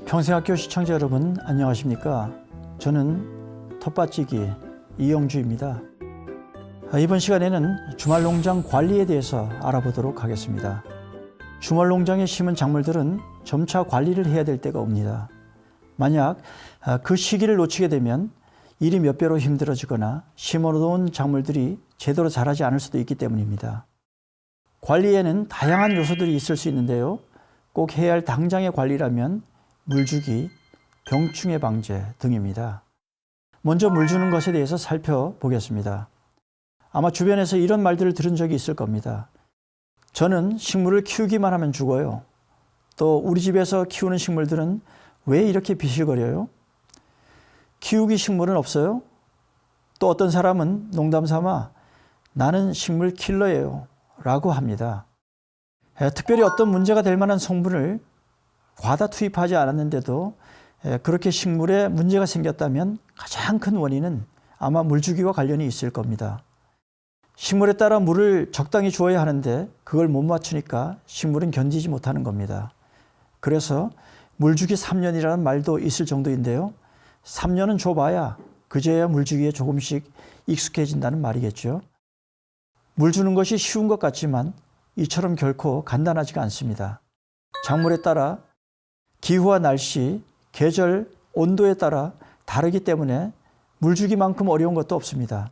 평생학교 시청자 여러분 안녕하십니까? 저는 텃밭지기 이영주입니다. 이번 시간에는 주말농장 관리에 대해서 알아보도록 하겠습니다. 주말농장에 심은 작물들은 점차 관리를 해야 될 때가 옵니다. 만약 그 시기를 놓치게 되면 일이 몇 배로 힘들어지거나 심어놓은 작물들이 제대로 자라지 않을 수도 있기 때문입니다. 관리에는 다양한 요소들이 있을 수 있는데요. 꼭 해야 할 당장의 관리라면 물주기, 병충해 방제 등입니다. 먼저 물 주는 것에 대해서 살펴보겠습니다. 아마 주변에서 이런 말들을 들은 적이 있을 겁니다. 저는 식물을 키우기만 하면 죽어요. 또 우리 집에서 키우는 식물들은 왜 이렇게 비실거려요? 키우기 식물은 없어요? 또 어떤 사람은 농담 삼아 나는 식물 킬러예요 라고 합니다. 특별히 어떤 문제가 될 만한 성분을 과다 투입하지 않았는데도 그렇게 식물에 문제가 생겼다면 가장 큰 원인은 아마 물주기와 관련이 있을 겁니다. 식물에 따라 물을 적당히 주어야 하는데 그걸 못 맞추니까 식물은 견디지 못하는 겁니다. 그래서 물주기 3년이라는 말도 있을 정도인데요. 3년은 줘봐야 그제야 물주기에 조금씩 익숙해진다는 말이겠죠. 물 주는 것이 쉬운 것 같지만 이처럼 결코 간단하지가 않습니다. 작물에 따라 기후와 날씨, 계절, 온도에 따라 다르기 때문에 물주기만큼 어려운 것도 없습니다.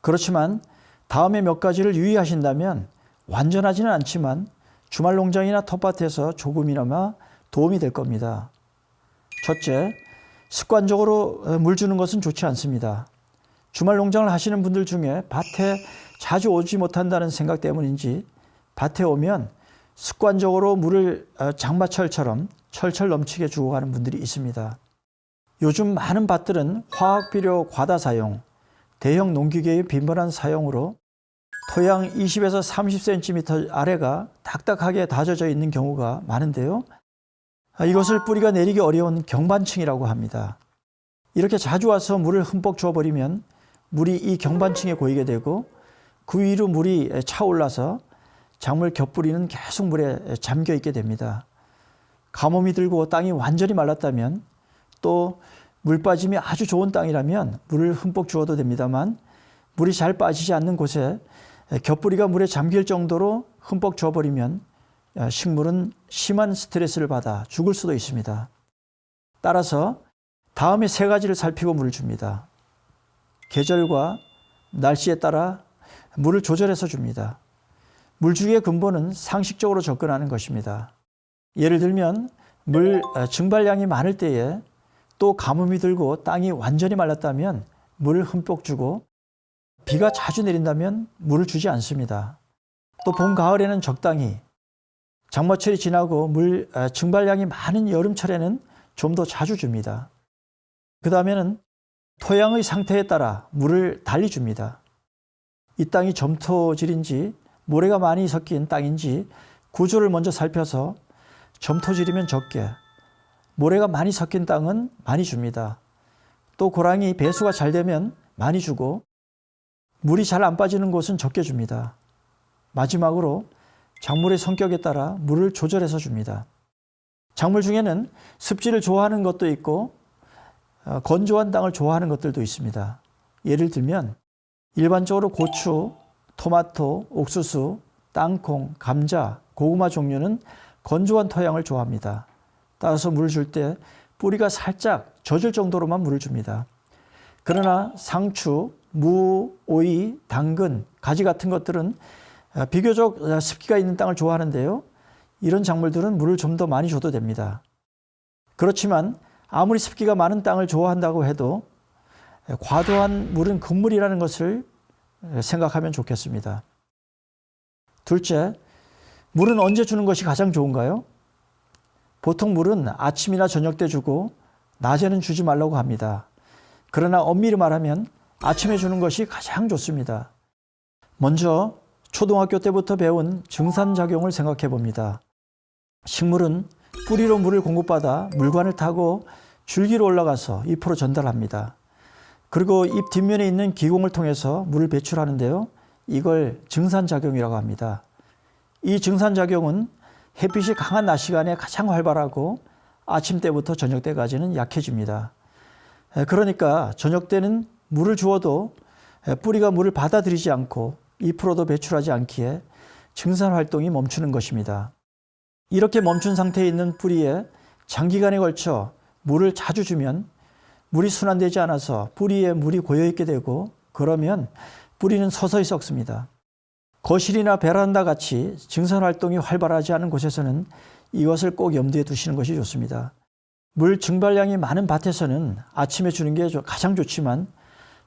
그렇지만 다음에 몇 가지를 유의하신다면 완전하지는 않지만 주말 농장이나 텃밭에서 조금이나마 도움이 될 겁니다. 첫째, 습관적으로 물 주는 것은 좋지 않습니다. 주말 농장을 하시는 분들 중에 밭에 자주 오지 못한다는 생각 때문인지 밭에 오면 습관적으로 물을 장마철처럼 철철 넘치게 주고 가는 분들이 있습니다. 요즘 많은 밭들은 화학비료 과다 사용, 대형 농기계의 빈번한 사용으로 토양 20에서 30cm 아래가 딱딱하게 다져져 있는 경우가 많은데요. 이것을 뿌리가 내리기 어려운 경반층이라고 합니다. 이렇게 자주 와서 물을 흠뻑 주어버리면 물이 이 경반층에 고이게 되고 그 위로 물이 차올라서 작물 겹뿌리는 계속 물에 잠겨 있게 됩니다. 가뭄이 들고 땅이 완전히 말랐다면 또 물 빠짐이 아주 좋은 땅이라면 물을 흠뻑 주어도 됩니다만 물이 잘 빠지지 않는 곳에 겹뿌리가 물에 잠길 정도로 흠뻑 주어버리면 식물은 심한 스트레스를 받아 죽을 수도 있습니다. 따라서 다음에 세 가지를 살피고 물을 줍니다. 계절과 날씨에 따라 물을 조절해서 줍니다. 물주기의 근본은 상식적으로 접근하는 것입니다. 예를 들면 물 증발량이 많을 때에 또 가뭄이 들고 땅이 완전히 말랐다면 물을 흠뻑 주고 비가 자주 내린다면 물을 주지 않습니다. 또 봄, 가을에는 적당히, 장마철이 지나고 물 증발량이 많은 여름철에는 좀 더 자주 줍니다. 그 다음에는 토양의 상태에 따라 물을 달리 줍니다. 이 땅이 점토질인지 모래가 많이 섞인 땅인지 구조를 먼저 살펴서 점토질이면 적게, 모래가 많이 섞인 땅은 많이 줍니다. 또 고랑이 배수가 잘 되면 많이 주고 물이 잘 안 빠지는 곳은 적게 줍니다. 마지막으로 작물의 성격에 따라 물을 조절해서 줍니다. 작물 중에는 습지를 좋아하는 것도 있고 건조한 땅을 좋아하는 것들도 있습니다. 예를 들면 일반적으로 고추, 토마토, 옥수수, 땅콩, 감자, 고구마 종류는 건조한 토양을 좋아합니다. 따라서 물을 줄 때 뿌리가 살짝 젖을 정도로만 물을 줍니다. 그러나 상추, 무, 오이, 당근, 가지 같은 것들은 비교적 습기가 있는 땅을 좋아하는데요. 이런 작물들은 물을 좀 더 많이 줘도 됩니다. 그렇지만 아무리 습기가 많은 땅을 좋아한다고 해도 과도한 물은 금물이라는 것을 생각하면 좋겠습니다. 둘째, 물은 언제 주는 것이 가장 좋은가요? 보통 물은 아침이나 저녁 때 주고 낮에는 주지 말라고 합니다. 그러나 엄밀히 말하면 아침에 주는 것이 가장 좋습니다. 먼저 초등학교 때부터 배운 증산작용을 생각해 봅니다. 식물은 뿌리로 물을 공급받아 물관을 타고 줄기로 올라가서 잎으로 전달합니다. 그리고 잎 뒷면에 있는 기공을 통해서 물을 배출하는데요. 이걸 증산작용이라고 합니다. 이 증산작용은 햇빛이 강한 낮 시간에 가장 활발하고 아침 때부터 저녁 때까지는 약해집니다. 그러니까 저녁 때는 물을 주어도 뿌리가 물을 받아들이지 않고 잎으로도 배출하지 않기에 증산 활동이 멈추는 것입니다. 이렇게 멈춘 상태에 있는 뿌리에 장기간에 걸쳐 물을 자주 주면 물이 순환되지 않아서 뿌리에 물이 고여있게 되고 그러면 뿌리는 서서히 썩습니다. 거실이나 베란다 같이 증산 활동이 활발하지 않은 곳에서는 이것을 꼭 염두에 두시는 것이 좋습니다. 물 증발량이 많은 밭에서는 아침에 주는 게 가장 좋지만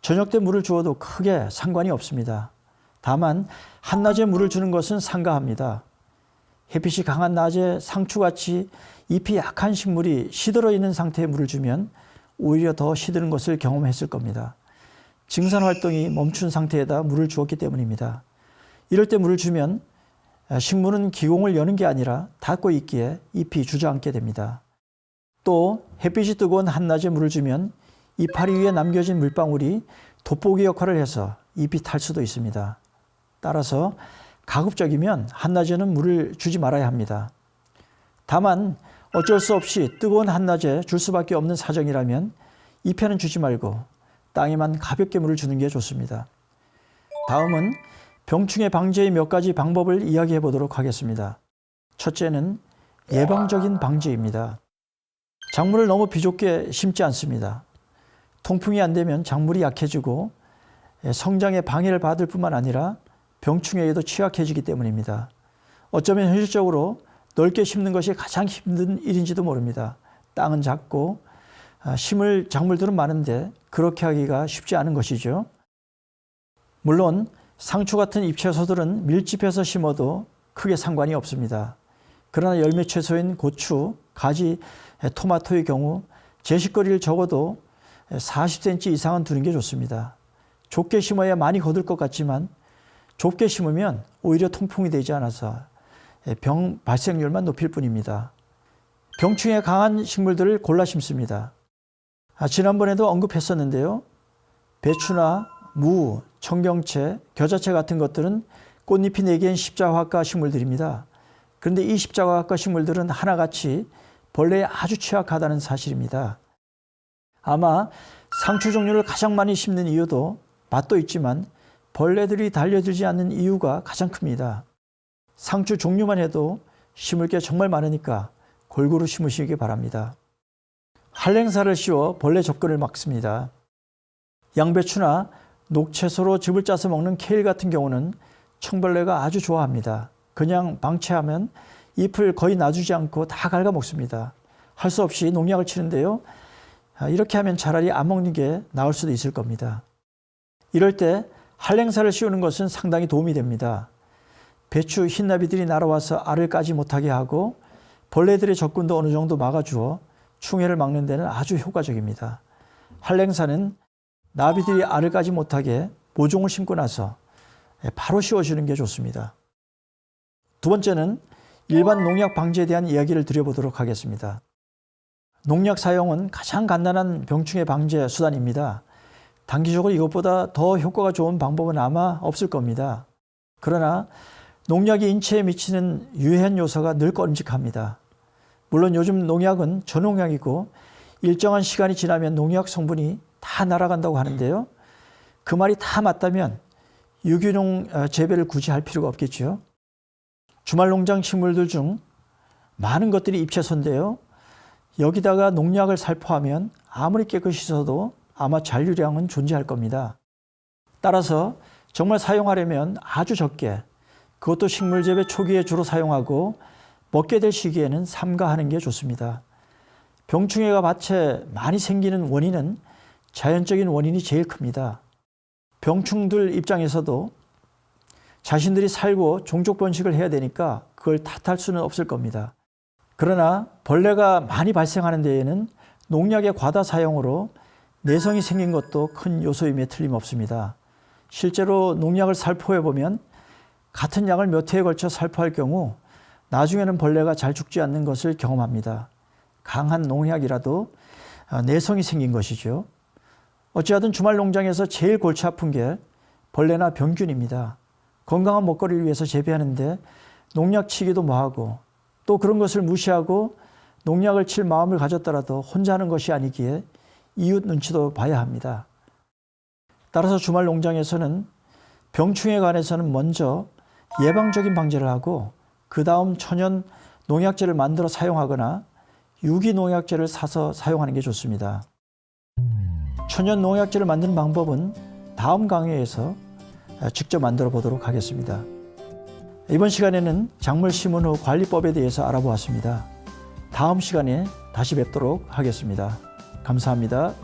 저녁 때 물을 주어도 크게 상관이 없습니다. 다만 한낮에 물을 주는 것은 삼가합니다. 햇빛이 강한 낮에 상추같이 잎이 약한 식물이 시들어 있는 상태에 물을 주면 오히려 더 시드는 것을 경험했을 겁니다. 증산 활동이 멈춘 상태에다 물을 주었기 때문입니다. 이럴 때 물을 주면 식물은 기공을 여는 게 아니라 닫고 있기에 잎이 주저앉게 됩니다. 또 햇빛이 뜨거운 한낮에 물을 주면 이파리 위에 남겨진 물방울이 돋보기 역할을 해서 잎이 탈 수도 있습니다. 따라서 가급적이면 한낮에는 물을 주지 말아야 합니다. 다만 어쩔 수 없이 뜨거운 한낮에 줄 수밖에 없는 사정이라면 잎에는 주지 말고 땅에만 가볍게 물을 주는 게 좋습니다. 다음은 병충해 방제의 몇 가지 방법을 이야기해 보도록 하겠습니다. 첫째는 예방적인 방제입니다. 작물을 너무 비좁게 심지 않습니다. 통풍이 안 되면 작물이 약해지고 성장에 방해를 받을 뿐만 아니라 병충해에도 취약해지기 때문입니다. 어쩌면 현실적으로 넓게 심는 것이 가장 힘든 일인지도 모릅니다. 땅은 작고 심을 작물들은 많은데 그렇게 하기가 쉽지 않은 것이죠. 물론 상추 같은 잎채소들은 밀집해서 심어도 크게 상관이 없습니다. 그러나 열매채소인 고추, 가지, 토마토의 경우 제식거리를 적어도 40cm 이상은 두는 게 좋습니다. 좁게 심어야 많이 거둘 것 같지만 좁게 심으면 오히려 통풍이 되지 않아서 병 발생률만 높일 뿐입니다. 병충해 강한 식물들을 골라 심습니다. 지난번에도 언급했었는데요. 배추나 무, 청경채, 겨자채 같은 것들은 꽃잎이 4개인 십자화과 식물들입니다. 그런데 이 십자화과 식물들은 하나같이 벌레에 아주 취약하다는 사실입니다. 아마 상추 종류를 가장 많이 심는 이유도 맛도 있지만 벌레들이 달려들지 않는 이유가 가장 큽니다. 상추 종류만 해도 심을 게 정말 많으니까 골고루 심으시기 바랍니다. 한랭사를 씌워 벌레 접근을 막습니다. 양배추나 녹채소로 즙을 짜서 먹는 케일 같은 경우는 청벌레가 아주 좋아합니다. 그냥 방치하면 잎을 거의 놔주지 않고 다 갉아먹습니다. 할 수 없이 농약을 치는데요. 이렇게 하면 차라리 안 먹는 게 나을 수도 있을 겁니다. 이럴 때 한랭사를 씌우는 것은 상당히 도움이 됩니다. 배추 흰나비들이 날아와서 알을 까지 못하게 하고 벌레들의 접근도 어느 정도 막아주어 충해를 막는 데는 아주 효과적입니다. 한랭사는 나비들이 알을 까지 못하게 모종을 심고 나서 바로 씌워주는 게 좋습니다. 두 번째는 일반 농약 방제에 대한 이야기를 드려보도록 하겠습니다. 농약 사용은 가장 간단한 병충해 방제 수단입니다. 단기적으로 이것보다 더 효과가 좋은 방법은 아마 없을 겁니다. 그러나 농약이 인체에 미치는 유해한 요소가 늘 꺼림칙합니다. 물론 요즘 농약은 전농약이고 일정한 시간이 지나면 농약 성분이 다 날아간다고 하는데요. 그 말이 다 맞다면 유기농 재배를 굳이 할 필요가 없겠죠. 주말농장 식물들 중 많은 것들이 잎채소인데요. 여기다가 농약을 살포하면 아무리 깨끗이 써도 아마 잔류량은 존재할 겁니다. 따라서 정말 사용하려면 아주 적게, 그것도 식물 재배 초기에 주로 사용하고 먹게 될 시기에는 삼가하는 게 좋습니다. 병충해가 밭에 많이 생기는 원인은 자연적인 원인이 제일 큽니다. 병충들 입장에서도 자신들이 살고 종족 번식을 해야 되니까 그걸 탓할 수는 없을 겁니다. 그러나 벌레가 많이 발생하는 데에는 농약의 과다 사용으로 내성이 생긴 것도 큰 요소임에 틀림없습니다. 실제로 농약을 살포해 보면 같은 약을 몇 회에 걸쳐 살포할 경우 나중에는 벌레가 잘 죽지 않는 것을 경험합니다. 강한 농약이라도 내성이 생긴 것이죠. 어찌하든 주말 농장에서 제일 골치 아픈 게 벌레나 병균입니다. 건강한 먹거리를 위해서 재배하는데 농약 치기도 뭐하고 또 그런 것을 무시하고 농약을 칠 마음을 가졌더라도 혼자 하는 것이 아니기에 이웃 눈치도 봐야 합니다. 따라서 주말 농장에서는 병충해에 관해서는 먼저 예방적인 방제를 하고 그 다음 천연 농약제를 만들어 사용하거나 유기농약제를 사서 사용하는 게 좋습니다. 천연 농약제를 만드는 방법은 다음 강의에서 직접 만들어 보도록 하겠습니다. 이번 시간에는 작물 심은 후 관리법에 대해서 알아보았습니다. 다음 시간에 다시 뵙도록 하겠습니다. 감사합니다.